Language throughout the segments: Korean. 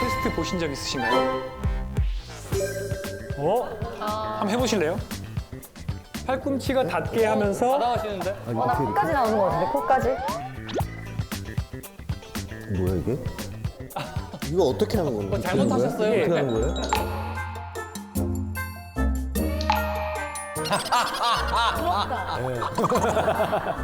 테스트 보신 적 있으신가요? 한번 해보실래요? 팔꿈치가 닿게 하면서 나가시는데? 나 코까지 나오는 것 같은데, 코까지? 뭐야 이게? 이거 어떻게 하는 건데? 잘못하셨어요. 어떻게 하는 거예요?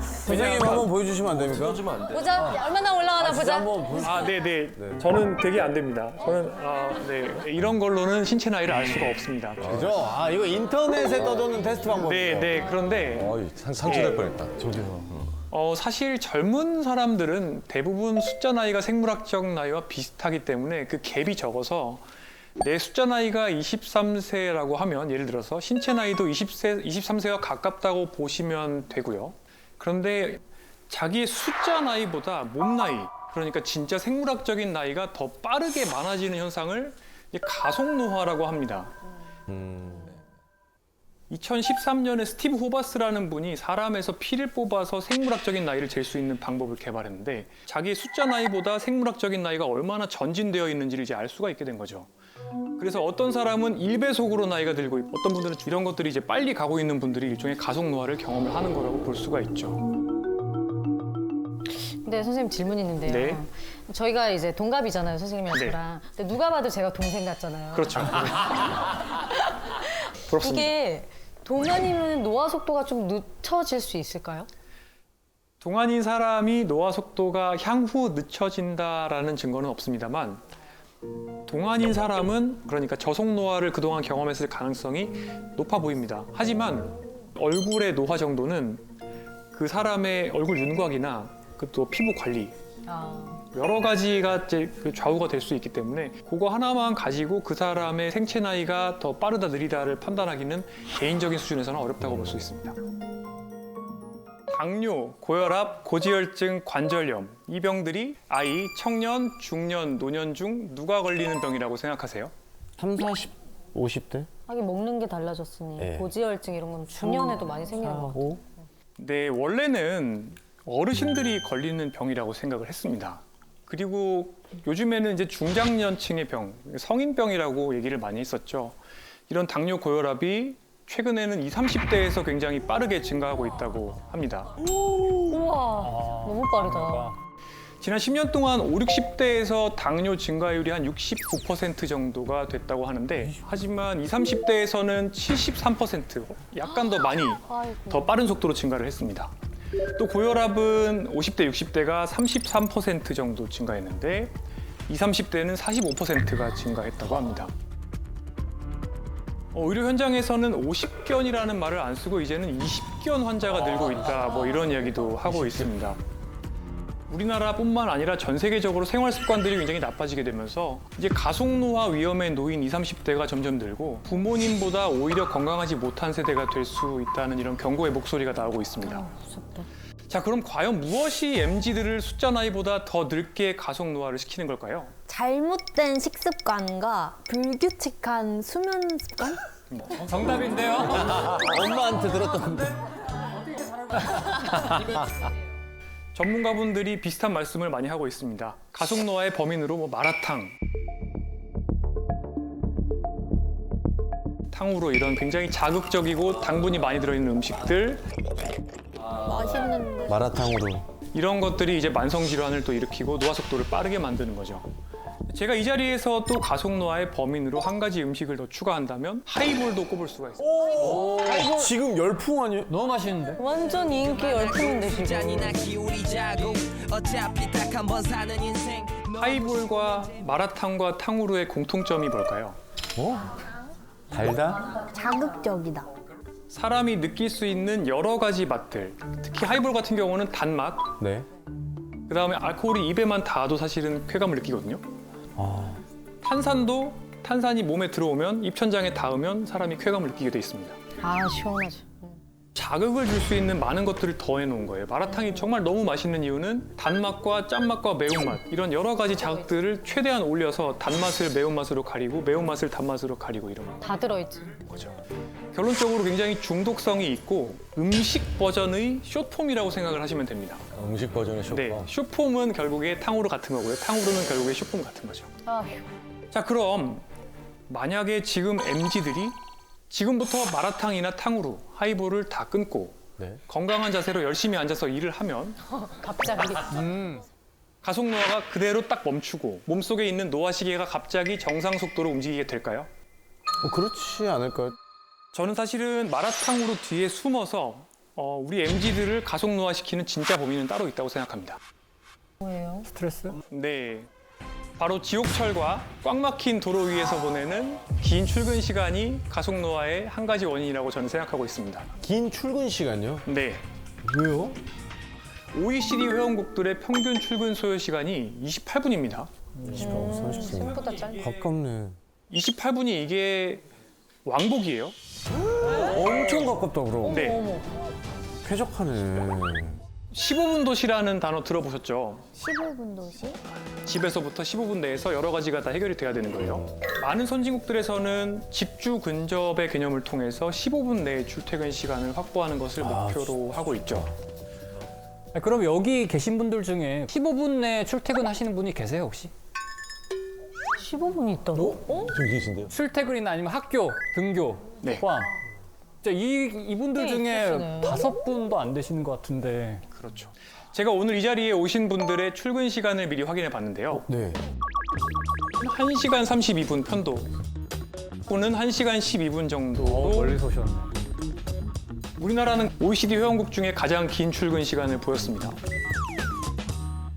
선생님 한번 보여주시면 안 됩니까? 보자. 얼마나 올라가나 보자. 아, 네네. 저는 되게 안 됩니다. 저는 이런 걸로는 신체 나이를 알 수가 없습니다. 그죠? 아 이거 인터넷에 떠도는 테스트 방법이에요. 네. 그런데 상처될 뻔했다. 사실 젊은 사람들은 대부분 숫자 나이가 생물학적 나이와 비슷하기 때문에 그 갭이 적어서 내 숫자 나이가 23세라고 하면 예를 들어서 신체 나이도 23세와 가깝다고 보시면 되고요. 그런데 자기의 숫자 나이보다 몸 나이, 그러니까 진짜 생물학적인 나이가 더 빠르게 많아지는 현상을 가속노화라고 합니다. 2013년에 스티브 호바스라는 분이 사람에서 피를 뽑아서 생물학적인 나이를 잴 수 있는 방법을 개발했는데 자기의 숫자 나이보다 생물학적인 나이가 얼마나 전진되어 있는지를 이제 알 수가 있게 된 거죠. 그래서 어떤 사람은 1배속으로 나이가 들고 있고 어떤 분들은 이런 것들이 이제 빨리 가고 있는 분들이 일종의 가속노화를 경험을 하는 거라고 볼 수가 있죠. 근데 선생님 질문 있는데요. 네. 저희가 이제 동갑이잖아요, 선생님이랑 네. 저랑. 근데 누가 봐도 제가 동생 같잖아요. 그렇죠. 부럽습니다. 이게 동안이면 노화 속도가 좀 늦춰질 수 있을까요? 동안인 사람이 노화 속도가 향후 늦춰진다라는 증거는 없습니다만 동안인 사람은 그러니까 저속 노화를 그동안 경험했을 가능성이 높아 보입니다. 하지만 얼굴의 노화 정도는 그 사람의 얼굴 윤곽이나 또 피부 관리 여러 가지가 이제 좌우가 될 수 있기 때문에 그거 하나만 가지고 그 사람의 생체 나이가 더 빠르다 느리다를 판단하기는 개인적인 수준에서는 어렵다고 볼 수 있습니다. 당뇨, 고혈압, 고지혈증, 관절염 이 병들이 아이, 청년, 중년, 노년 중 누가 걸리는 병이라고 생각하세요? 3, 40, 50대? 하긴 먹는 게 달라졌으니 네. 고지혈증 이런 건 중년에도 많이 생기는 것 같아요. 네, 원래는 어르신들이 걸리는 병이라고 생각을 했습니다. 그리고 요즘에는 이제 중장년층의 병, 성인병이라고 얘기를 많이 했었죠. 이런 당뇨, 고혈압이 최근에는 20, 30대에서 굉장히 빠르게 증가하고 있다고 합니다. 우와, 너무 빠르다. 지난 10년 동안 5, 60대에서 당뇨 증가율이 한 69% 정도가 됐다고 하는데 하지만 20, 30대에서는 73%, 약간 더 많이 더 빠른 속도로 증가를 했습니다. 또 고혈압은 50대, 60대가 33% 정도 증가했는데 20, 30대는 45%가 증가했다고 합니다. 의료 현장에서는 50견이라는 말을 안 쓰고 이제는 20견 환자가 늘고 있다, 뭐 이런 이야기도 하고 있습니다. 우리나라뿐만 아니라 전 세계적으로 생활 습관들이 굉장히 나빠지게 되면서 이제 가속노화 위험에 놓인 20, 30대가 점점 늘고 부모님보다 오히려 건강하지 못한 세대가 될 수 있다는 이런 경고의 목소리가 나오고 있습니다. 무섭다. 자, 그럼 과연 무엇이 MZ들을 숫자 나이보다 더 늙게 가속노화를 시키는 걸까요? 잘못된 식습관과 불규칙한 수면 습관? 정답인데요? 엄마한테 들었던 전문가분들이 비슷한 말씀을 많이 하고 있습니다. 가속노화의 범인으로 마라탕, 탕후루 이런 굉장히 자극적이고 당분이 많이 들어있는 음식들 맛있는데. 마라탕으로. 이런 것들이 이제 만성 질환을 또 일으키고 노화 속도를 빠르게 만드는 거죠. 제가 이 자리에서 또 가속노화의 범인으로 한 가지 음식을 더 추가한다면 하이볼도 꼽을 수가 있습니다. 지금 열풍 아니에요? 너무 맛있는데? 완전 인기 열풍인데 지금. 하이볼과 마라탕과 탕후루의 공통점이 뭘까요? 달다? 자극적이다. 사람이 느낄 수 있는 여러 가지 맛들, 특히 하이볼 같은 경우는 단맛, 네. 그다음에 알코올이 입에만 닿아도 사실은 쾌감을 느끼거든요. 탄산도 탄산이 몸에 들어오면 입천장에 닿으면 사람이 쾌감을 느끼게 돼 있습니다. 아, 시원하죠. 자극을 줄 수 있는 많은 것들을 더해 놓은 거예요. 마라탕이 정말 너무 맛있는 이유는 단맛과 짠맛과 매운맛 이런 여러 가지 자극들을 최대한 올려서 단맛을 매운맛으로 가리고 매운맛을 단맛으로 가리고 이런 다 들어있지. 거죠. 결론적으로 굉장히 중독성이 있고 음식 버전의 숏폼이라고 생각을 하시면 됩니다. 음식 버전의 쇼파. 네, 숏폼은 결국에 탕후루 같은 거고요. 탕후루는 결국에 숏폼 같은 거죠. 아휴. 자, 그럼 만약에 지금 MZ들이 지금부터 마라탕이나 탕후루, 하이볼을 다 끊고 네. 건강한 자세로 열심히 앉아서 일을 하면 갑자기. 가속 노화가 그대로 딱 멈추고 몸속에 있는 노화 시계가 갑자기 정상 속도로 움직이게 될까요? 그렇지 않을까요? 저는 사실은 마라탕으로 뒤에 숨어서 우리 MZ들을 가속 노화시키는 진짜 범인은 따로 있다고 생각합니다. 뭐예요? 스트레스? 네, 바로 지옥철과 꽉 막힌 도로 위에서 보내는 긴 출근 시간이 가속 노화의 한 가지 원인이라고 저는 생각하고 있습니다. 긴 출근 시간요? 네, 왜요? OECD 회원국들의 평균 출근 소요 시간이 28분입니다. 30분. 생각보다 짧네. 가깝네. 28분이 이게 왕복이에요. 엄청 가깝다 그럼. 네, 어머. 쾌적하네. 15분 도시라는 단어 들어보셨죠? 15분 도시? 집에서부터 15분 내에서 여러 가지가 다 해결이 돼야 되는 거예요. 많은 선진국들에서는 집주 근접의 개념을 통해서 15분 내에 출퇴근 시간을 확보하는 것을 목표로 하고 있죠. 그럼 여기 계신 분들 중에 15분 내에 출퇴근하시는 분이 계세요 혹시? 15분이 있다고? 좀 계신데요? 출퇴근이나 아니면 학교, 등교 네. 포함. 진짜 이분들 꽤 중에 있으시네. 5분도 안 되시는 것 같은데. 그렇죠. 제가 오늘 이 자리에 오신 분들의 출근 시간을 미리 확인해 봤는데요. 네. 1시간 32분 편도 또는 1시간 12분 정도. 멀리서 오셨네. 우리나라는 OECD 회원국 중에 가장 긴 출근 시간을 보였습니다.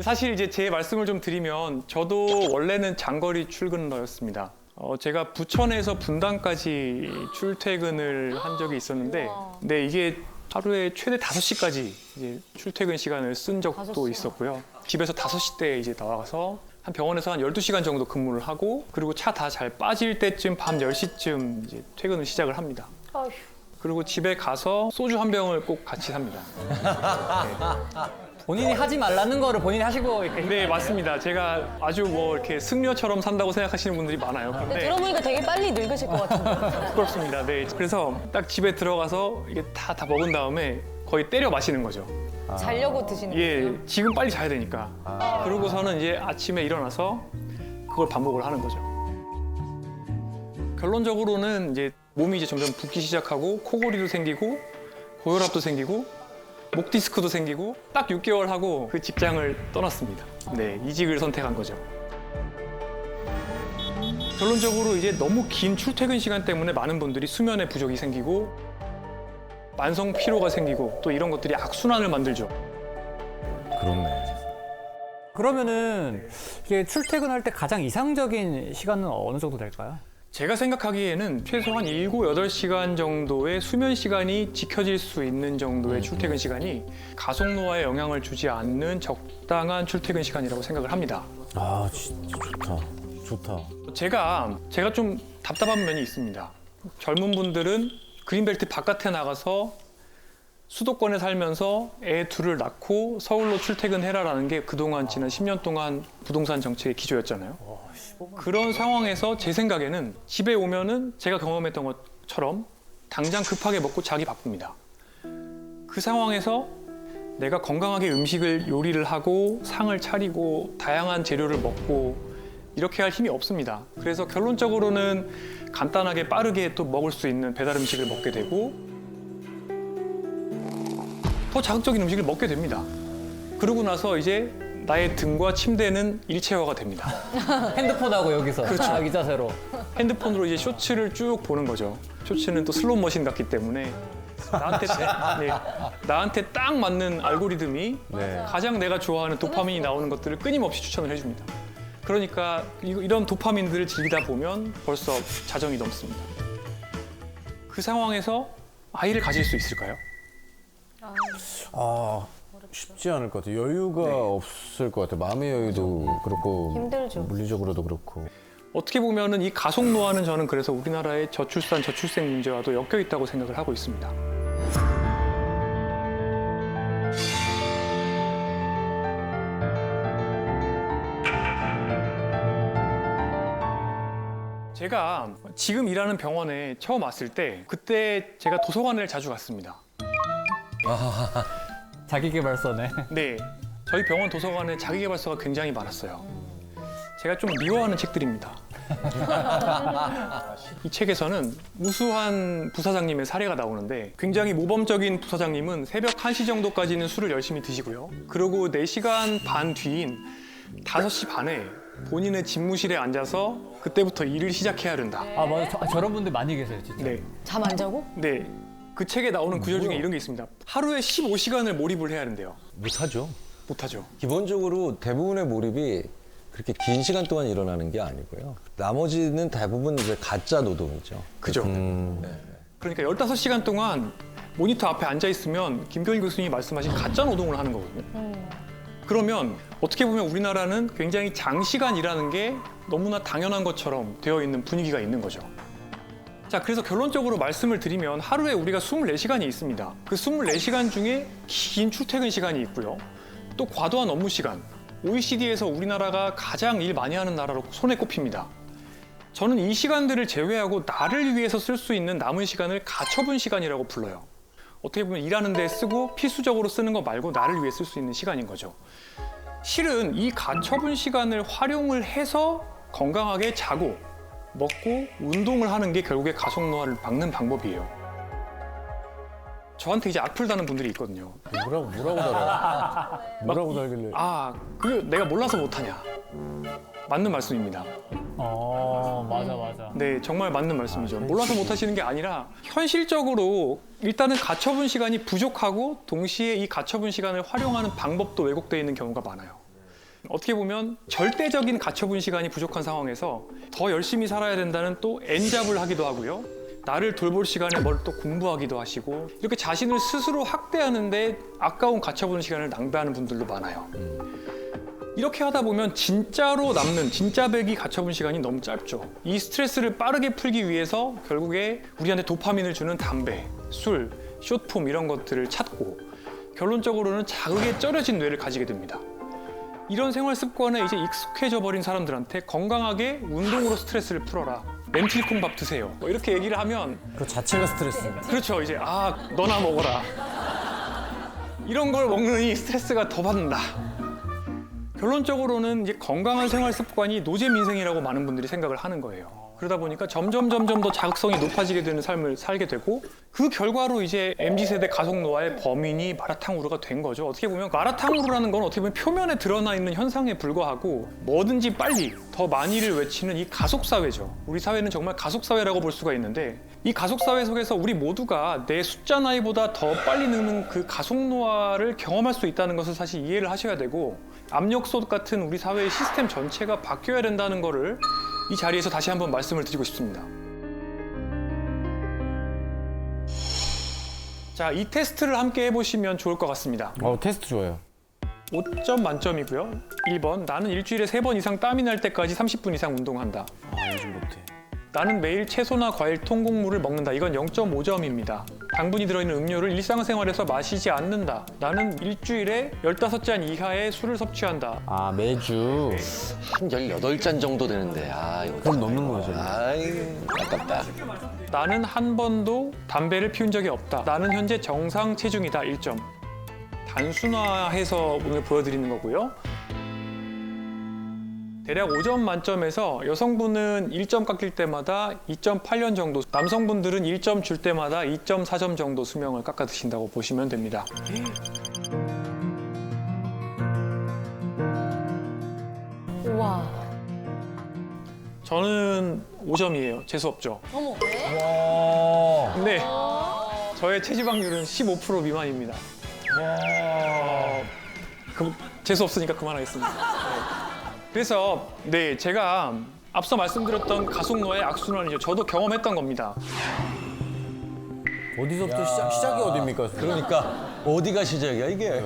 사실 이제 제 말씀을 좀 드리면 저도 원래는 장거리 출근러였습니다. 제가 부천에서 분당까지 출퇴근을 한 적이 있었는데, 네, 이게 하루에 최대 5시까지 이제 출퇴근 시간을 쓴 적도 5시요? 있었고요. 집에서 5시 때 이제 나와서 한 병원에서 한 12시간 정도 근무를 하고, 그리고 차 다 잘 빠질 때쯤 밤 10시쯤 이제 퇴근을 시작을 합니다. 아휴. 그리고 집에 가서 소주 한 병을 꼭 같이 삽니다. 본인이 하지 말라는 거를 본인이 하시고 이렇게. 네, 맞습니다. 제가 아주 뭐 이렇게 승려처럼 산다고 생각하시는 분들이 많아요. 근데 그런데 들어보니까 되게 빨리 늙으실 것 같은데. 부끄럽습니다. 네, 그래서 딱 집에 들어가서 이게 다 먹은 다음에 거의 때려 마시는 거죠. 자려고 드시는 예, 거예요? 지금 빨리 자야 되니까. 그러고서는 이제 아침에 일어나서 그걸 반복을 하는 거죠. 결론적으로는 이제 몸이 이제 점점 붓기 시작하고 코골이도 생기고 고혈압도 생기고 목 디스크도 생기고 딱 6개월 하고 그 직장을 떠났습니다. 네, 이직을 선택한 거죠. 결론적으로 이제 너무 긴 출퇴근 시간 때문에 많은 분들이 수면에 부족이 생기고 만성 피로가 생기고 또 이런 것들이 악순환을 만들죠. 그렇네. 그러면은 이게 출퇴근할 때 가장 이상적인 시간은 어느 정도 될까요? 제가 생각하기에는 최소한 7, 8시간 정도의 수면 시간이 지켜질 수 있는 정도의 출퇴근 시간이 가속 노화에 영향을 주지 않는 적당한 출퇴근 시간이라고 생각을 합니다. 아, 진짜 좋다. 좋다. 제가 좀 답답한 면이 있습니다. 젊은 분들은 그린벨트 바깥에 나가서 수도권에 살면서 애 둘을 낳고 서울로 출퇴근해라라는 게 그동안 지난 10년 동안 부동산 정책의 기조였잖아요. 그런 상황에서 제 생각에는 집에 오면은 제가 경험했던 것처럼 당장 급하게 먹고 자기 바쁩니다. 그 상황에서 내가 건강하게 음식을 요리를 하고 상을 차리고 다양한 재료를 먹고 이렇게 할 힘이 없습니다. 그래서 결론적으로는 간단하게 빠르게 또 먹을 수 있는 배달 음식을 먹게 되고 더 자극적인 음식을 먹게 됩니다. 그러고 나서 이제 나의 등과 침대는 일체화가 됩니다. 핸드폰하고 여기서 자기 자세로. 핸드폰으로 이제 쇼츠를 쭉 보는 거죠. 쇼츠는 또 슬롯 머신 같기 때문에 나한테 딱 맞는 알고리즘이 네. 가장 내가 좋아하는 도파민이 나오는 것들을 끊임없이 추천을 해줍니다. 그러니까 이런 도파민들을 즐기다 보면 벌써 자정이 넘습니다. 그 상황에서 아이를 가질 수 있을까요? 아, 쉽지 않을 것 같아요. 여유가 없을 것 같아요. 마음의 여유도 그렇고 힘들죠. 물리적으로도 그렇고. 어떻게 보면은 이 가속 노화는 저는 그래서 우리나라의 저출산, 저출생 문제와도 엮여 있다고 생각을 하고 있습니다. 제가 지금 일하는 병원에 처음 왔을 때 그때 제가 도서관을 자주 갔습니다. 자기계발서네. 네, 저희 병원 도서관에 자기계발서가 굉장히 많았어요. 제가 좀 미워하는 책들입니다. 이 책에서는 우수한 부사장님의 사례가 나오는데 굉장히 모범적인 부사장님은 새벽 1시 정도까지는 술을 열심히 드시고요. 그리고 4시간 반 뒤인 5시 반에 본인의 집무실에 앉아서 그때부터 일을 시작해야 된다. 아 맞아. 저런 분들 많이 계세요 진짜. 네, 잠 안 자고? 네. 그 책에 나오는 구절 중에 이런 게 있습니다. 하루에 15시간을 몰입을 해야 된대요. 못하죠. 못하죠. 기본적으로 대부분의 몰입이 그렇게 긴 시간 동안 일어나는 게 아니고요. 나머지는 대부분 이제 가짜 노동이죠. 그죠? 그러니까 15시간 동안 모니터 앞에 앉아 있으면 김병일 교수님이 말씀하신 가짜 노동을 하는 거거든요. 그러면 어떻게 보면 우리나라는 굉장히 장시간 일하는 게 너무나 당연한 것처럼 되어 있는 분위기가 있는 거죠. 자, 그래서 결론적으로 말씀을 드리면 하루에 우리가 24시간이 있습니다. 그 24시간 중에 긴 출퇴근 시간이 있고요. 또 과도한 업무 시간. OECD에서 우리나라가 가장 일 많이 하는 나라로 손에 꼽힙니다. 저는 이 시간들을 제외하고 나를 위해서 쓸 수 있는 남은 시간을 가처분 시간이라고 불러요. 어떻게 보면 일하는 데 쓰고 필수적으로 쓰는 거 말고 나를 위해 쓸 수 있는 시간인 거죠. 실은 이 가처분 시간을 활용을 해서 건강하게 자고 먹고 운동을 하는 게 결국에 가속노화를 막는 방법이에요. 저한테 이제 악플 다는 분들이 있거든요. 뭐라고 달아? 뭐라고 달길래? 아, 그게 내가 몰라서 못하냐. 맞는 말씀입니다. 맞아. 네, 정말 맞는 말씀이죠. 몰라서 못하시는 게 아니라 현실적으로 일단은 가처분 시간이 부족하고 동시에 이 가처분 시간을 활용하는 방법도 왜곡되어 있는 경우가 많아요. 어떻게 보면 절대적인 가처분 시간이 부족한 상황에서 더 열심히 살아야 된다는 또 N잡을 하기도 하고요. 나를 돌볼 시간에 뭘 또 공부하기도 하시고 이렇게 자신을 스스로 학대하는데 아까운 가처분 시간을 낭비하는 분들도 많아요. 이렇게 하다 보면 진짜로 남는 진짜배기 가처분 시간이 너무 짧죠. 이 스트레스를 빠르게 풀기 위해서 결국에 우리한테 도파민을 주는 담배, 술, 숏폼 이런 것들을 찾고 결론적으로는 자극에 쩔여진 뇌를 가지게 됩니다. 이런 생활 습관에 이제 익숙해져 버린 사람들한테 건강하게 운동으로 스트레스를 풀어라. 렌틸콩밥 드세요. 뭐 이렇게 얘기를 하면 그 자체가 스트레스. 그렇죠. 이제 너나 먹어라. 이런 걸 먹느니 스트레스가 더 받는다. 결론적으로는 이제 건강한 생활 습관이 노제 민생이라고 많은 분들이 생각을 하는 거예요. 그러다 보니까 점점 더 자극성이 높아지게 되는 삶을 살게 되고 그 결과로 이제 MZ세대 가속노화의 범인이 마라탕우르가 된 거죠. 어떻게 보면 마라탕우르라는 건 어떻게 보면 표면에 드러나 있는 현상에 불과하고 뭐든지 빨리 더 많이를 외치는 이 가속사회죠. 우리 사회는 정말 가속사회라고 볼 수가 있는데 이 가속사회 속에서 우리 모두가 내 숫자 나이보다 더 빨리 늙는 그 가속노화를 경험할 수 있다는 것을 사실 이해를 하셔야 되고 압력솥 같은 우리 사회의 시스템 전체가 바뀌어야 된다는 거를 이 자리에서 다시 한번 말씀을 드리고 싶습니다. 자, 이 테스트를 함께 해보시면 좋을 것 같습니다. 테스트 좋아요. 5점 만점이고요. 1번, 나는 일주일에 3번 이상 땀이 날 때까지 30분 이상 운동한다. 요즘 못해. 나는 매일 채소나 과일, 통곡물을 먹는다. 이건 0.5점입니다. 당분이 들어있는 음료를 일상생활에서 마시지 않는다. 나는 일주일에 15잔 이하의 술을 섭취한다. 매주. 한 18잔 정도 되는데 이거 그럼 넘는 거죠. 아깝다. 나는 한 번도 담배를 피운 적이 없다. 나는 현재 정상 체중이다. 1점. 단순화해서 오늘 보여드리는 거고요. 대략 5점 만점에서 여성분은 1점 깎일 때마다 2.8년 정도, 남성분들은 1점 줄 때마다 2.4점 정도 수명을 깎아 드신다고 보시면 됩니다. 우와. 저는 5점이에요. 재수 없죠. 어머. 근데 저의 체지방률은 15% 미만입니다. 재수 없으니까 그만하겠습니다. 그래서 제가 앞서 말씀드렸던 가속노화의 악순환이죠. 저도 경험했던 겁니다. 어디서부터 시작이 어딥니까? 그러니까 어디가 시작이야 이게?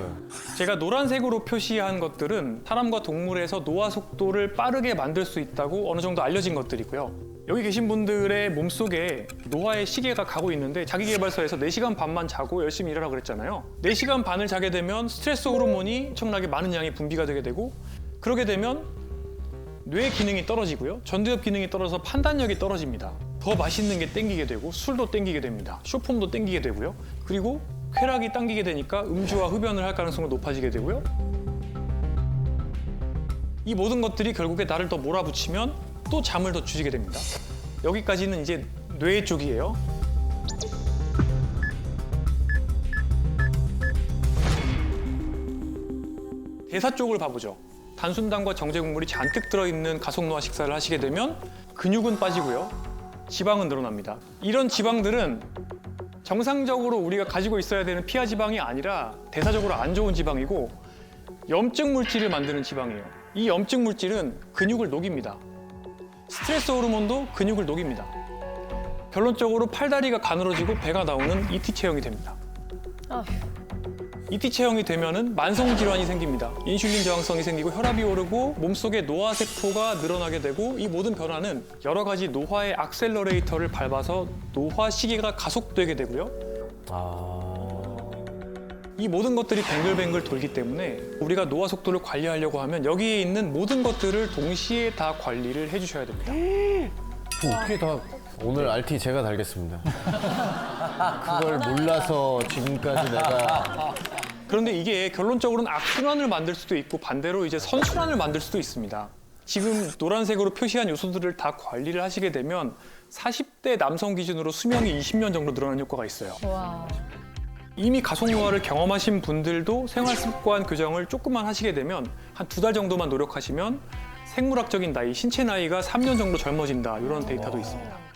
제가 노란색으로 표시한 것들은 사람과 동물에서 노화 속도를 빠르게 만들 수 있다고 어느 정도 알려진 것들이고요. 여기 계신 분들의 몸속에 노화의 시계가 가고 있는데 자기계발서에서 4시간 반만 자고 열심히 일하라고 그랬잖아요. 4시간 반을 자게 되면 스트레스 호르몬이 엄청나게 많은 양이 분비가 되게 되고 그러게 되면 뇌 기능이 떨어지고요. 전두엽 기능이 떨어져서 판단력이 떨어집니다. 더 맛있는 게 땡기게 되고 술도 땡기게 됩니다. 쇼폼도 땡기게 되고요. 그리고 쾌락이 당기게 되니까 음주와 흡연을 할 가능성이 높아지게 되고요. 이 모든 것들이 결국에 나를 더 몰아붙이면 또 잠을 더 주시게 됩니다. 여기까지는 이제 뇌 쪽이에요. 대사 쪽을 봐보죠. 단순당과 정제 곡물이 잔뜩 들어있는 가속노화 식사를 하시게 되면 근육은 빠지고요. 지방은 늘어납니다. 이런 지방들은 정상적으로 우리가 가지고 있어야 되는 피하 지방이 아니라 대사적으로 안 좋은 지방이고 염증 물질을 만드는 지방이에요. 이 염증 물질은 근육을 녹입니다. 스트레스 호르몬도 근육을 녹입니다. 결론적으로 팔다리가 가늘어지고 배가 나오는 ET 체형이 됩니다. 아휴. ET 체형이 되면은 만성 질환이 생깁니다. 인슐린 저항성이 생기고 혈압이 오르고 몸속에 노화 세포가 늘어나게 되고 이 모든 변화는 여러 가지 노화의 액셀러레이터를 밟아서 노화 시기가 가속되게 되고요. 이 모든 것들이 뱅글뱅글 돌기 때문에 우리가 노화 속도를 관리하려고 하면 여기에 있는 모든 것들을 동시에 다 관리를 해주셔야 됩니다. 어떻게 다 오늘 RT 제가 달겠습니다. 그걸 몰라서 지금까지 내가 그런데 이게 결론적으로는 악순환을 만들 수도 있고 반대로 이제 선순환을 만들 수도 있습니다. 지금 노란색으로 표시한 요소들을 다 관리를 하시게 되면 40대 남성 기준으로 수명이 20년 정도 늘어나는 효과가 있어요. 와. 이미 가속노화를 경험하신 분들도 생활습관 교정을 조금만 하시게 되면 한 2달 정도만 노력하시면 생물학적인 나이, 신체 나이가 3년 정도 젊어진다 이런 데이터도 있습니다.